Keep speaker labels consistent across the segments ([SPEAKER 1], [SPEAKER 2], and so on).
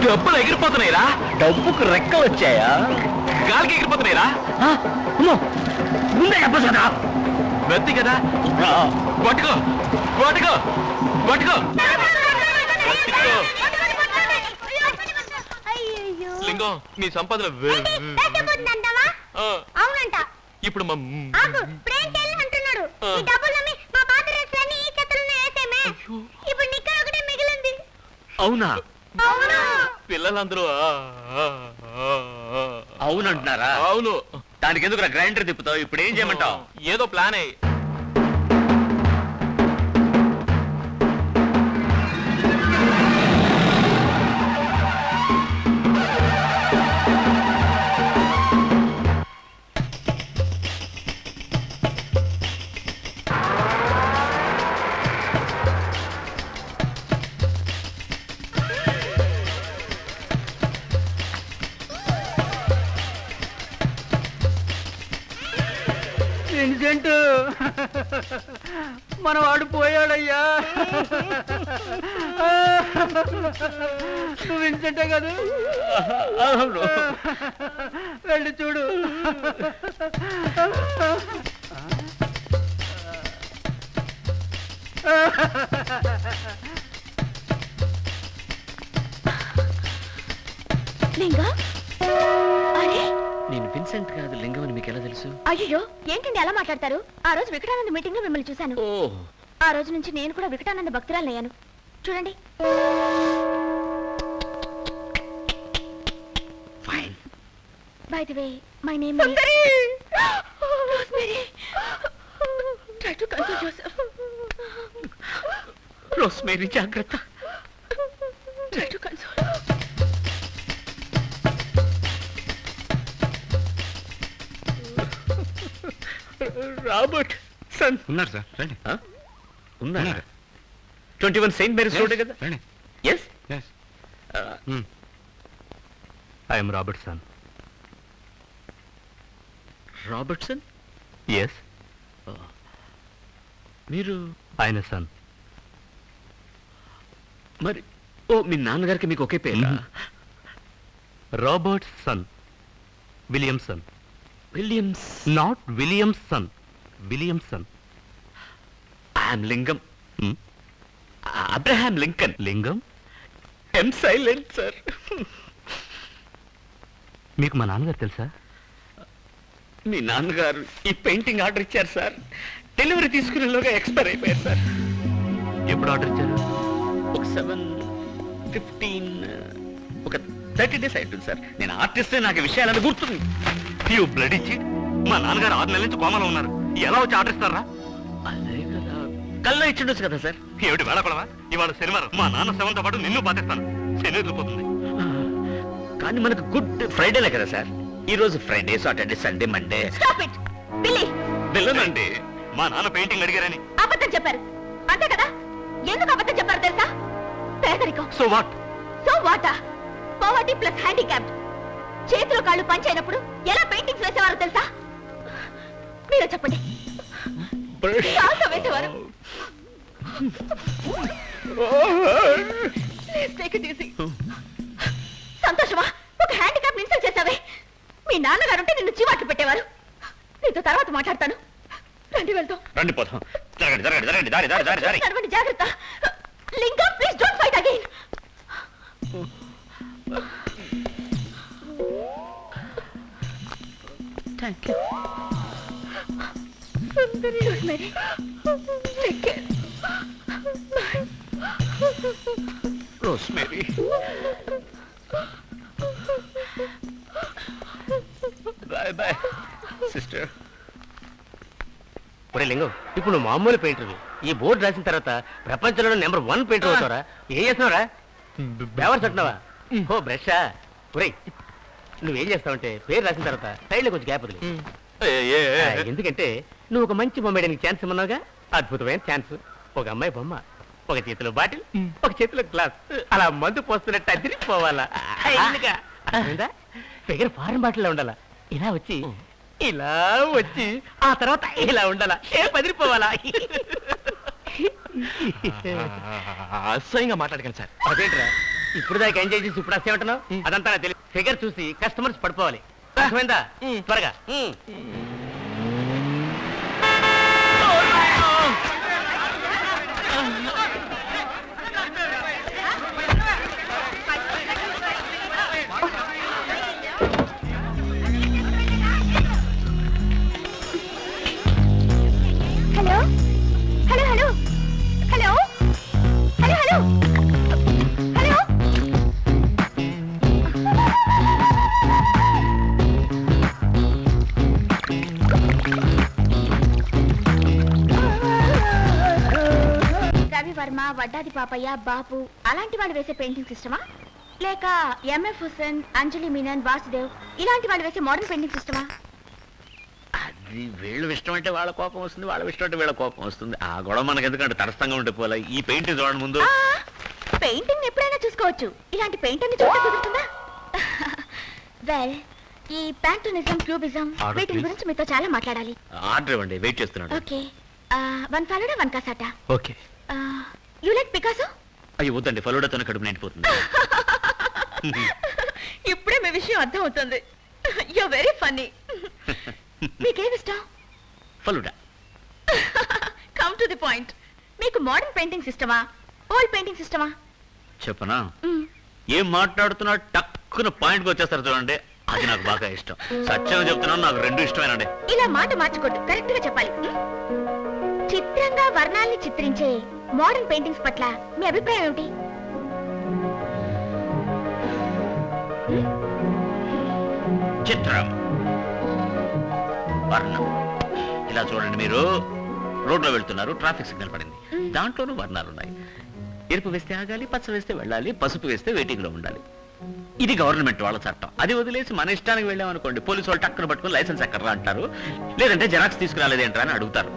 [SPEAKER 1] డబ్బులు ఎగిరిపోతున్నాయిరా.
[SPEAKER 2] డబ్బుకు రెక్కలు వచ్చాయా?
[SPEAKER 1] గాలికి ఎగిరిపోతున్నాయిరా.
[SPEAKER 2] ముందే చెప్పదా?
[SPEAKER 1] వెత్తి కదా. పట్టుకో పట్టుకో పట్టుకో. లింగం నీ సంపాదన
[SPEAKER 3] అవునంట.
[SPEAKER 1] ఇప్పుడు
[SPEAKER 2] అవునా?
[SPEAKER 1] పిల్లలందరూ
[SPEAKER 2] అవునంటున్నారా?
[SPEAKER 1] అవును.
[SPEAKER 2] దానికి ఎందుకు గ్రైండర్ తిప్పుతావు? ఇప్పుడు ఏం చేయమంటావు?
[SPEAKER 1] ఏదో ప్లాన్ అయ్యి.
[SPEAKER 4] విన్సెంట్ మనవాడు పోయాడయ్యా. నువ్వు విన్సెంటే కదా? వెళ్ళి చూడు.
[SPEAKER 3] లింగం, అరే
[SPEAKER 2] నేను విన్సెంట్ కాదు, లింగం అని మీకు ఎలా తెలుసు?
[SPEAKER 3] అయ్యో ఏంటండి ఎలా మాట్లాడతారు? ఆ రోజు వికటానంద మీటింగ్ లో మిమ్మల్ని చూశాను. ఆ రోజు నుంచి నేను కూడా వికటానంద భక్తురాలయ్యాను. చూడండి. By the way my name is Rosemary. Try to console yourself.
[SPEAKER 2] Rosemary జాగ్రత్త.
[SPEAKER 3] Try to console.
[SPEAKER 2] Robertson
[SPEAKER 5] ఉన్నారు సార్, రండి.
[SPEAKER 2] ఉన్నారు. 21 సెయింట్ మేరీస్ రోడ్ కదా?
[SPEAKER 5] రండి.
[SPEAKER 2] yes
[SPEAKER 1] I am Robertson.
[SPEAKER 2] Robertson?
[SPEAKER 1] Yes.
[SPEAKER 2] మీరు
[SPEAKER 1] ఆయన సన్.
[SPEAKER 2] మరి మీ నాన్నగారికి మీకు ఒకే పేరు?
[SPEAKER 1] Robertson. Williamson.
[SPEAKER 2] Williams?
[SPEAKER 1] Not Williamson, Williamson.
[SPEAKER 2] I'm Lingam. Abraham Lincoln.
[SPEAKER 1] Lingam?
[SPEAKER 2] M silent sir.
[SPEAKER 1] మీకు మా నాన్నగారు తెలుసా?
[SPEAKER 2] మీ నాన్నగారు ఈ పెయింటింగ్ ఆర్డర్ ఇచ్చారు సార్. డెలివరీ తీసుకునేలోగా ఎక్స్పైర్ అయిపోయారు సార్.
[SPEAKER 1] ఎప్పుడు ఆర్డర్ ఇచ్చారు?
[SPEAKER 2] ఒక 7-15 ఒక 30 days అవుతుంది సార్. నేను ఆర్టిస్ట్, నాకు విషయాలను గుర్తుంది.
[SPEAKER 1] యూ బ్లడ్ ఇచ్చి మా నాన్నగారు 6 నెలల నుంచి కోమలో ఉన్నారు. ఎలా వచ్చి ఆర్డర్ ఇస్తారా?
[SPEAKER 2] అదే కదా, కల్లో ఇచ్చిండొచ్చు కదా సార్.
[SPEAKER 1] ఏమిటి వేళపడవా? ఇవాళ శనివారం, మా నాన్న శవంతో పాటు నిన్ను పాతిస్తాను. శని వదిలిపోతుంది.
[SPEAKER 2] కానీ మనకు గుడ్ ఫ్రైడేలే కదా సార్. ఈ రోజు Friday, Saturday, Sunday, Monday.
[SPEAKER 3] Stop it Billy.
[SPEAKER 1] వెళ్ళనండి. మా నాన్న పెయింటింగ్ అడిగారని
[SPEAKER 3] అబద్ధం చెప్పారు అంతే కదా? ఎందుకు అబద్ధం చెప్పారు తెలుసా? పేదరికం.
[SPEAKER 1] So what?
[SPEAKER 3] సో వాటా? Poverty plus handicapped. చేతులు కాళ్ళు పంచైనప్పుడు ఎలా పెయింటింగ్స్ వేసేవారు తెలుసా? మీరే చెప్పండి. కాల్తో వేసేవారు. సంతోషమా? ఒక హ్యాండిక్యాప్ ఇన్సల్ట్ చేసావే. మీ నాన్నగారుంటే నిన్ను చీవాట్లు పెట్టేవారు. నీతో తర్వాత మాట్లాడతాను. రండి వెళ్తాం.
[SPEAKER 2] రండి పోతాం. జరగండి జరగండి జరగండి. దారి దారి దారి దారి.
[SPEAKER 3] నడవండి, జాగ్రత్త. Lingam, please don't fight again.
[SPEAKER 2] Thank you.
[SPEAKER 3] Rosemary, take care. Bye.
[SPEAKER 2] Rosemary. Bye bye sister.
[SPEAKER 4] ఒరే లింగం, ఇప్పుడు నువ్వు మామూలు పెయింటర్. ఈ బోర్డు రాసిన తర్వాత ప్రపంచంలో నెంబర్ 1 పెయింటర్ అవుతారా? ఏం చేస్తున్నావురా? బేవర్స్ అంటున్నావా? ఓ బ్రషా. ఒరే నువ్వేం చేస్తావంటే పేరు రాసిన తర్వాత సైడ్లో కొంచెం గ్యాప్ వదిలి. ఎందుకంటే నువ్వు ఒక మంచి బొమ్మ వేయడానికి ఛాన్స్ ఇమ్మన్నావుగా. అద్భుతమైన ఛాన్స్. ఒక అమ్మాయి బొమ్మ, ఒక చేతిలో బాటిల్, ఒక చేతిలో గ్లాస్, అలా మందు పోస్తున్నట్టు అదిరిపోవాలా. ఫిగర్ ఫారెన్ బాటిల్లో ఉండాలా. ఇలా వచ్చి ఇలా వచ్చి ఆ తర్వాత ఇలా ఉండాలా. ఏ పదిరిపోవాలా.
[SPEAKER 1] అసహ్యంగా మాట్లాడకండి సార్.
[SPEAKER 4] అదేంట్రా ఇప్పుడు దాకా ఎంజాయ్ చేసి ఇప్పుడు అసేమంటున్నావు? అదంతా నాకు తెలియదు. ఫిగర్ చూసి కస్టమర్స్ పడిపోవాలి. అర్థమైందా? త్వరగా.
[SPEAKER 3] Hello hello hello hello hello hello hello Ravi Varma, Vaddadi Papayya, Bapu అలాంటి వాళ్ళు వేసే పెయింటింగ్ సిస్టమా, లేక ఎంఎఫ్ హుసేన్, అంజలి మీనన్, వాసుదేవ్ ఇలాంటి వాళ్ళు వేసే మోడర్న్ పెయింటింగ్ సిస్టమా?
[SPEAKER 2] అది వీళ్ళు ఇష్టం అంటే వాళ్ళ కోపం వస్తుంది, వాళ్ళ ఇష్టం అంటే వీళ్ళ కోపం వస్తుంది. ఆ గొడవ మనకు ఎందుకంటే తరస్థంగా ఉంటే పోలే. ఈ పెయింటింగ్ చూడండి ముందు.
[SPEAKER 3] పెయింటింగ్ ఎప్పుడైనా చూసుకోవచ్చు, ఇలాంటి పెయింటింగ్ చూడ కుదురుతుందా? వెల్, ఈ ప్యాంటోనిజం, క్యూబిజం వీటి గురించి మీతో చాలా మాట్లాడాలి.
[SPEAKER 2] ఆర్డర్ ఇవ్వండి, వెయిట్ చేస్తున్నాడు.
[SPEAKER 3] Okay, 1 falooda 1 cassata?
[SPEAKER 1] Okay.
[SPEAKER 3] You like Picasso?
[SPEAKER 2] అయ్యో వద్దండి, ఫలూడాతోనే కడుపు నిండిపోతుంది.
[SPEAKER 3] ఇప్పుడే మీ విషయం అర్థం అవుతుంది. You very funny. మీకేం ఇష్టం?
[SPEAKER 2] Falooda.
[SPEAKER 3] Come to the point. మీకు మోడర్న్ పెయింటింగ్ సిస్టమా, ఓల్డ్ పెయింటింగ్ సిస్టమా?
[SPEAKER 2] చెప్పనా? ఏం మాట్లాడుతున్నా టక్కున పాయింట్కి వచ్చేస్తారు చూడండి, అది నాకు బాగా ఇష్టం. సత్యం చెప్తున్నాను, నాకు రెండు ఇష్టమేనండి.
[SPEAKER 3] ఇలా మాట మార్చుకోండి, కరెక్ట్ గా చెప్పాలి. చిత్రంగా వర్ణాల్ని చిత్రించే మోడర్న్ పెయింటింగ్స్ పట్ల మీ అభిప్రాయం ఏమిటి?
[SPEAKER 2] చిత్రం, వర్ణం. ఇలా చూడండి, మీరు రోడ్లో వెళ్తున్నారు, ట్రాఫిక్ సిగ్నల్ పడింది, దాంట్లోనూ వర్ణాలు ఉన్నాయి. ఎరుపు వేస్తే ఆగాలి, పచ్చ వేస్తే వెళ్ళాలి, పసుపు వేస్తే వెయిటింగ్ లో ఉండాలి. ఇది గవర్నమెంట్ వాళ్ళ చట్టం. అది వదిలేసి మన ఇష్టానికి వెళ్ళామనుకోండి, పోలీసు వాళ్ళు టక్కున పట్టుకుని లైసెన్స్ ఎక్కడరా అంటారు, లేదంటే జెరాక్స్ తీసుకురాలేదేంట్రా అని అడుగుతారు.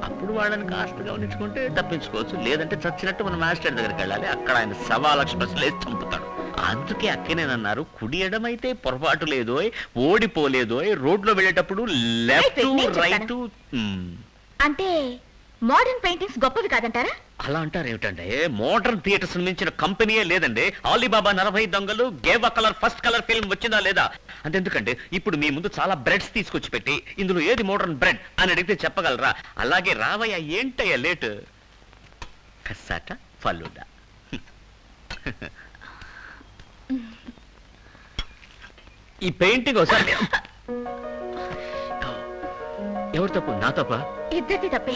[SPEAKER 2] అప్పుడు వాళ్ళని కాస్ట్గా ఉంచుకుంటే తప్పించుకోవచ్చు, లేదంటే చచ్చినట్టు మన మాస్టర్ దగ్గరికి వెళ్ళాలి, అక్కడ ఆయన 1,00,000 ప్రశ్నలు వేసి చంపుతాడు. అందుకే అక్కనేనన్నారు, కుడి ఎడమైతే పొరపాటు లేదో, ఓడిపోలేదో, రోడ్లో వెళ్ళేటప్పుడు లెఫ్ట్ రైట్.
[SPEAKER 3] అంటే మోడర్న్ పెయింటింగ్స్ గొప్పవి కాదంటారా?
[SPEAKER 2] అలా అంటారు ఏమిటంటే, మోడర్న్ థియేటర్స్ మించిన కంపెనీయే లేదండి. ఆలీబాబా 40 దొంగలు, gave a colour, first colour film వచ్చిందా లేదా? అంతెందుకంటే ఇప్పుడు మీ ముందు చాలా బ్రెడ్స్ తీసుకొచ్చి పెట్టి, ఇందులో ఏది మోడర్న్ బ్రెడ్ అని అడిగితే చెప్పగలరా? అలాగే రావయ్య, ఏంటయ్యా లేట్? కసాట, ఫలూడా. ఈ పెయింటింగ్ ఒకసారి. ఎవరు తప్పు? నా తప్ప?
[SPEAKER 3] ఇద్దరిది తప్పే.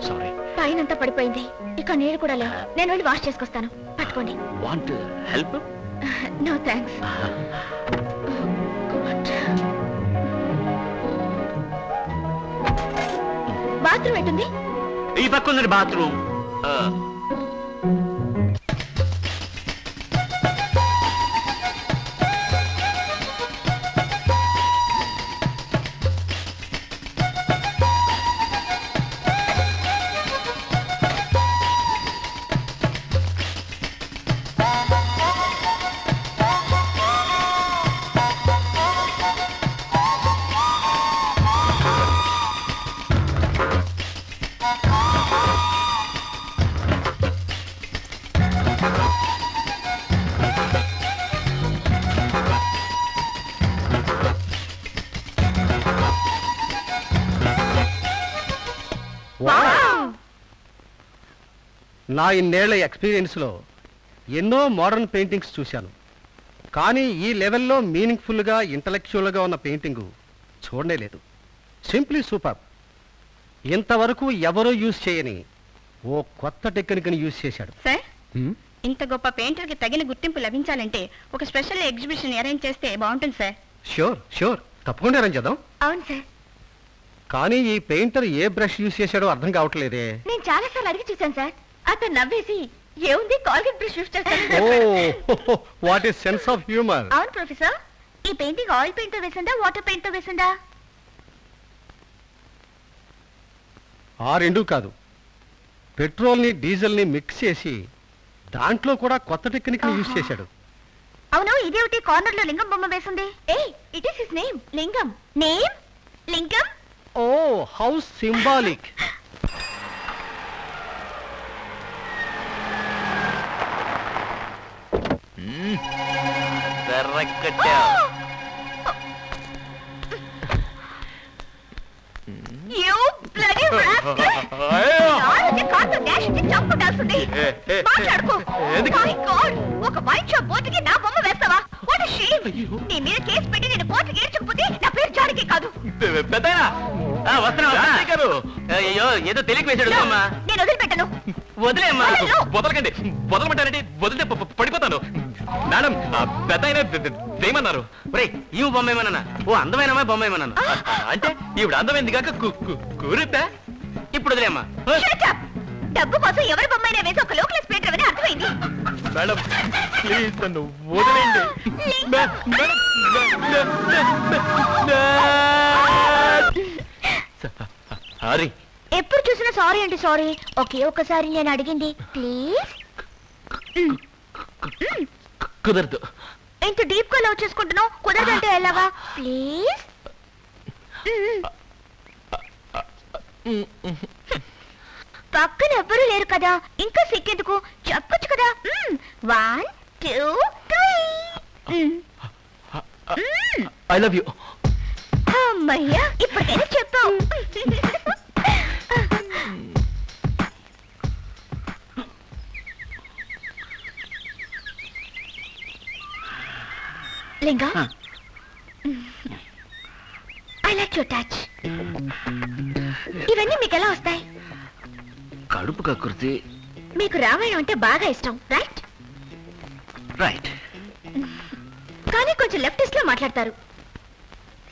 [SPEAKER 2] సారీ.
[SPEAKER 3] పైనంతా పడిపోయింది, ఇక నీరు కూడా లేవు. నేను వెళ్ళి వాష్ చేసుకొస్తాను, పట్టుకోండి.
[SPEAKER 2] Want help?
[SPEAKER 3] No thanks. Bathroom ఎటుంది?
[SPEAKER 2] ఈ పక్క ఉందండి బాత్రూమ్.
[SPEAKER 5] నా ఇన్నేళ్ల ఎక్స్పీరియన్స్లో ఎన్నో మోడర్న్ పెయింటింగ్స్ చూశాను, కానీ ఈ లెవెల్లో మీనింగ్ఫుల్గా, ఇంటలెక్చువల్గా ఉన్న పెయింటింగు చూడనే లేదు. Simply super. ఇంతవరకు ఎవరూ యూజ్ చేయని ఓ కొత్త టెక్నిక్ని యూజ్ చేశాడు.
[SPEAKER 6] సార్, ఇంత గొప్ప పెయింటర్కి తగిన గుర్తింపు లభించాలంటే ఒక స్పెషల్ ఎగ్జిబిషన్ అరేంజ్ చేస్తే బాగుంటుంది సార్.
[SPEAKER 5] ష్యూర్ ష్యూర్, తప్పకుండా అరేంజ్ చేద్దాం.
[SPEAKER 3] అవును సార్.
[SPEAKER 5] కానీ ఈ పెయింటర్ ఏ బ్రష్ యూజ్ చేశాడో అర్థం కావట్లేదే.
[SPEAKER 3] నేను చాలా సార్లు అడిగి చూశాను సార్. అతను నవ్వేసి ఏముంది కోల్గేట్ బ్రష్ యూజ్ చేస్తాను.
[SPEAKER 5] Oh, what is sense of humour.
[SPEAKER 3] అవును ప్రొఫెసర్, ఈ పెయింటింగ్ ఆయిల్ పెయింట్ తో వేసిందా, వాటర్ పెయింట్ తో వేసిందా?
[SPEAKER 5] ఆ రెండూ కాదు, పెట్రోల్ని డీజిల్ని మిక్స్ చేసి దాంట్లో కూడా కొత్త టెక్నిక్ని యూజ్ చేశాడు.
[SPEAKER 3] అవును, ఇదేమిటి కార్నర్ లో లింగం బొమ్మ వేసింది? ఏ, it is his name. Lingam. Name Lingam.
[SPEAKER 5] Oh, how symbolic.
[SPEAKER 3] You bloody rascal! నాలుగే కార్తో డాష్ ఇచ్చి చంపుతాల్సింది. మాట్లాడుకో. My God! ఒక వైన్ షాప్ బోర్డుకి నా బొమ్మ వేస్తావా? What a shame! నీ మీద కేసు పెట్టి నేను కోర్టుకి ఏడ్చకపోతే నా పేరు జానకి కాదు.
[SPEAKER 4] అయ్యో ఏదో తెలియక వేసాడు అమ్మా.
[SPEAKER 3] నేను వదిలిపెట్టను.
[SPEAKER 4] వదిలేమ్మా.
[SPEAKER 1] వదలకండి, వదలమంటారండి, వదిలితే పడిపోతాను. మేడం, పెద్ద ఆయన వేయమన్నారు.
[SPEAKER 4] ఈ బొమ్మ ఏమన్నా? ఓ అందమైన బొమ్మ ఏమన్నాను
[SPEAKER 1] అంటే ఈవిడ అందమైంది కాక కూరిద్దా?
[SPEAKER 4] ఇప్పుడు వదిలేమ్మా.
[SPEAKER 3] Shut up! డబ్బు కోసం ఎవరి బొమ్మైనా వేసి ఒక లోకల్ స్పీకర్ అని అర్థమైంది.
[SPEAKER 1] మేడం ప్లీజ్ నన్ను వదిలేండి. సారీ.
[SPEAKER 3] ఎప్పుడు చూసినా సారీ అంటే సారీ. ఓకే ఒకసారి నేను అడిగింది ప్లీజ్.
[SPEAKER 1] కుదరదు.
[SPEAKER 3] ఇంత డీప్ గా లవ్ చేసుకుంటున్నావు, కుదరదంటే ఎలాగా? ప్లీజ్. పక్కన ఎవ్వరూ లేరు కదా, ఇంకా సిక్కేందుకు? చెప్పొచ్చు కదా. 1 2 3.
[SPEAKER 1] I love you.
[SPEAKER 3] అమ్మయ్యా ఇప్పటికైనా చెప్పావు. లింగా, ఐ లైక్ యువర్ టచ్. ఇవన్నీ మీకు ఎలా వస్తాయి?
[SPEAKER 2] కడుపు కకృతి.
[SPEAKER 3] మీకు రామాయణం అంటే బాగా ఇష్టం, రైట్?
[SPEAKER 2] రైట్.
[SPEAKER 3] కానీ కొంచెం లెఫ్టిస్ట్ లో మాట్లాడతారు.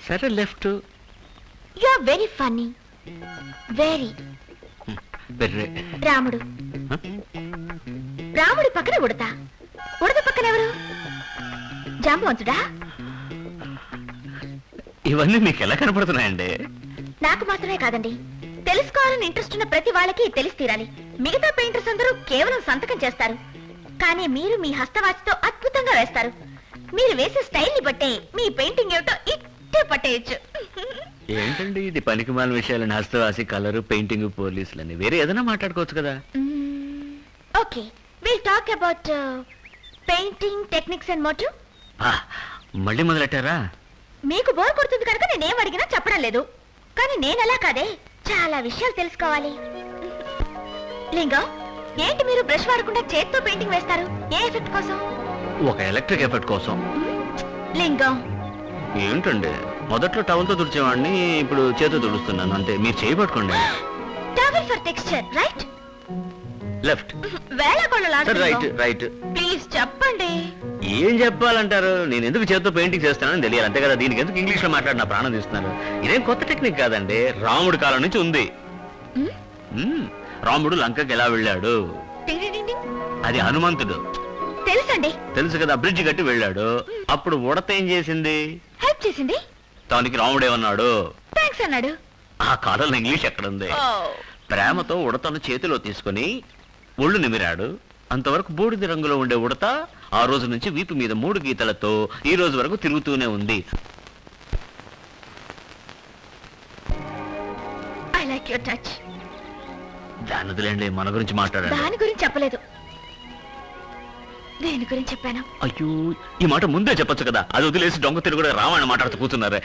[SPEAKER 2] సరే left.
[SPEAKER 3] You are very funny. Very. Ramudu. రాముడి పక్కన ఉడత. ఉడత పక్కన ఎవరు? జాంబవంతుడా?
[SPEAKER 2] ఇవన్నీ మీకు ఎలా కనపడుతున్నాయండి?
[SPEAKER 3] నాకు మాత్రమే కాదండి, తెలుసుకోవాలని ఇంట్రెస్ట్ ఉన్న ప్రతి వాళ్ళకి తెలిసి తీరాలి. మిగతా పెయింటర్స్ అందరూ కేవలం సంతకం చేస్తారు, కానీ మీరు మీ హస్తవాచితో అద్భుతంగా వేస్తారు. మీరు వేసే స్టైల్ ని బట్టే మీ పెయింటింగ్ ఏమిటో ఇట్టే పట్టేయచ్చు.
[SPEAKER 2] ఏంటండి ఇది పనికిమాలిన విషయాలని? హస్తవాసి, కలరు, పెయింటింగ్, పోలీసులని వేరే ఏదైనా మాట్లాడుకోవచ్చు కదా.
[SPEAKER 3] Okay, will talk about painting techniques and motive.
[SPEAKER 2] మళ్ళీ మొదలెట్టారా?
[SPEAKER 3] మీకు బోర్ కొడుతుంది కనుక నేనేం అడిగినా చెప్పడం లేదు, కానీ నేనలా కాదే, చాలా విషయాలు తెలుసుకోవాలి. లింగం, ఏంటి మీరు బ్రష్ వాడకుండా చేత్తో పెయింటింగ్ వేస్తారు? ఏ ఎఫెక్ట్ కోసం?
[SPEAKER 2] ఒక ఎలక్ట్రిక్ ఎఫెక్ట్ కోసం.
[SPEAKER 3] లింగం,
[SPEAKER 2] ఏంటండి మొదట్లో టవల్తో తుడిచేవాడిని, ఇప్పుడు చేతితో తుడుస్తున్నాను అంతే. మీరు చేయబట్టుకోండి.
[SPEAKER 3] Towel for texture, right?
[SPEAKER 2] Left. Right right.
[SPEAKER 3] Please చెప్పండి.
[SPEAKER 2] ఏం చెప్పాలంటారు? నేను ఎందుకు చేతితో పెయింటింగ్ చేస్తానని తెలియాలి అంతే కదా. దీనికి ఎందుకు ఇంగ్లీష్ లో మాట్లాడిన ప్రాణం తీస్తున్నారు? ఇదేం కొత్త టెక్నిక్ కాదండి, రాముడి కాలం నుంచి ఉంది. రాముడు లంకకి ఎలా వెళ్ళాడు? అది హనుమంతుడు.
[SPEAKER 3] తెలుసండి.
[SPEAKER 2] తెలుసు కదా, బ్రిడ్జ్ కట్టి వెళ్ళాడు. అప్పుడు ఉడత ఏం చేసింది?
[SPEAKER 3] హెల్ప్ చేసింది.
[SPEAKER 2] దానికి రాముడు ఏమన్నాడు?
[SPEAKER 3] థాంక్స్ అన్నాడు.
[SPEAKER 2] ఆ కాలంలో ఇంగ్లీష్ ఎక్కడుంది? ప్రేమతో ఉడతను చేతిలో తీసుకుని ఒళ్ళు నిమిరాడు. అంతవరకు బూడిద రంగులో ఉండే ఉడత ఆ రోజు నుంచి వీపు మీద 3 గీతలతో ఈ రోజు వరకు తిరుగుతూనే ఉంది.
[SPEAKER 3] I like your touch.
[SPEAKER 2] దాని వదిలేండి, మన గురించి మాట్లాడండి.
[SPEAKER 3] దాని గురించి చెప్పలేదు, దేని గురించి చెప్పాను?
[SPEAKER 2] అయ్యో, ఈ మాట ముందే చెప్పొచ్చు కదా. అది వదిలేసి దొంగ తిరుగుడు రామాయణ మాట్లాడుతూ కూర్చున్నారే.